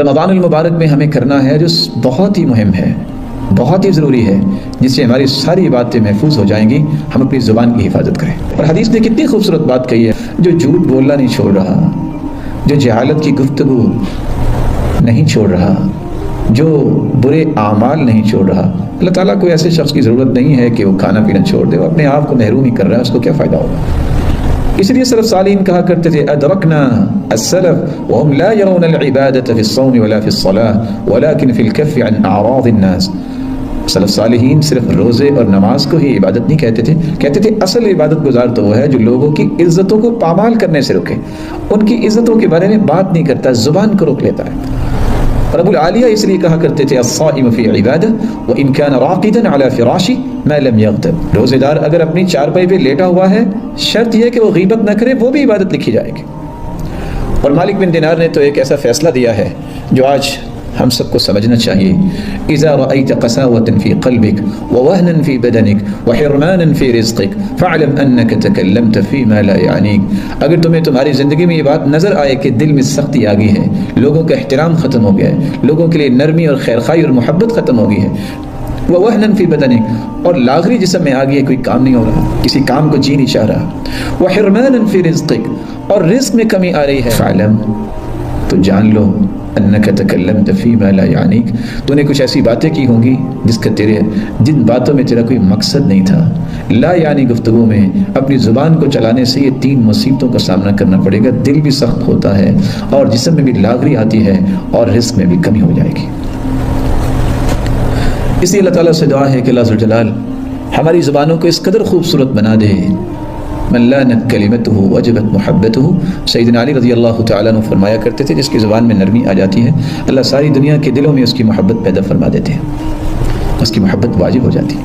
رمضان المبارک میں ہمیں کرنا ہے جو بہت ہی مہم ہے، بہت ہی ضروری ہے، جس سے ہماری ساری باتیں محفوظ ہو جائیں گی، ہم اپنی زبان کی حفاظت کریں۔ اور حدیث نے کتنی خوبصورت بات کہی ہے، جو جھوٹ بولنا نہیں چھوڑ رہا، جو جہالت کی گفتگو نہیں چھوڑ رہا، جو برے اعمال نہیں چھوڑ رہا، اللہ تعالیٰ کو ایسے شخص کی ضرورت نہیں ہے کہ وہ کھانا پینا چھوڑ دے، وہ اپنے آپ کو محروم ہی کر رہا ہے، اس کو کیا فائدہ ہوگا۔ اس لیے سلف صالحین کہا کرتے تھے ادرکنا السلف وهم لا يرون العبادة في الصوم ولا في الصلاة ولكن في الكف عن اعراض الناس۔ سلف صالحین صرف روزے اور نماز کو ہی عبادت نہیں کہتے تھے اصل عبادت گزار تو وہ ہے جو لوگوں کی عزتوں کو پامال کرنے سے روکے، ان کی عزتوں کے بارے میں بات نہیں کرتا، زبان کو روک لیتا ہے۔ رب العالیہ اس لیے کہا کرتے تھے الصائم فی عبادہ وان کان راقدا علی فراشی ما لم یغتب۔ روزے دار اگر اپنی چارپائی پہ لیٹا ہوا ہے، شرط یہ کہ وہ غیبت نہ کرے، وہ بھی عبادت لکھی جائے گی۔ اور مالک بن دینار نے تو ایک ایسا فیصلہ دیا ہے جو آج ہم سب کو سمجھنا چاہیے، اذا رأيت قساوة في قلبك ووهنا في بدنك وحرمانا في رزقك فاعلم انك تكلمت فيما لا يعنيك۔ اگر تمہیں تمہاری زندگی میں یہ بات نظر آئے کہ دل میں سختی آ گئی ہے، لوگوں کا احترام ختم ہو گیا ہے، لوگوں کے لیے نرمی اور خیرخواہی اور محبت ختم ہو گئی ہے، ووهنا في بدنك اور لاغری جسم میں آ گئی ہے، کوئی کام نہیں ہو رہا، کسی کام کو جی نہیں چاہ رہا، وحرمانا في رزقك اور رزق میں کمی آ رہی ہے، فاعلم تو جان لو انک تکلمت فیما لا یعنیک، تو نے کچھ ایسی باتیں کی ہوں گی جن باتوں میں تیرا کوئی مقصد نہیں تھا۔ لا یعنی گفتگو میں اپنی زبان کو چلانے سے یہ 3 مصیبتوں کا سامنا کرنا پڑے گا، دل بھی سخت ہوتا ہے اور جسم میں بھی لاغری آتی ہے اور رزق میں بھی کمی ہو جائے گی۔ اس لیے اللہ تعالیٰ سے دعا ہے کہ اللہ ذو الجلال ہماری زبانوں کو اس قدر خوبصورت بنا دے، من لانت کلمته وجبت محبته۔ سیدنا علی رضی اللہ تعالیٰ عنہ فرمایا کرتے تھے جس کی زبان میں نرمی آ جاتی ہے، اللہ ساری دنیا کے دلوں میں اس کی محبت پیدا فرما دیتے ہیں، اس کی محبت واجب ہو جاتی ہے۔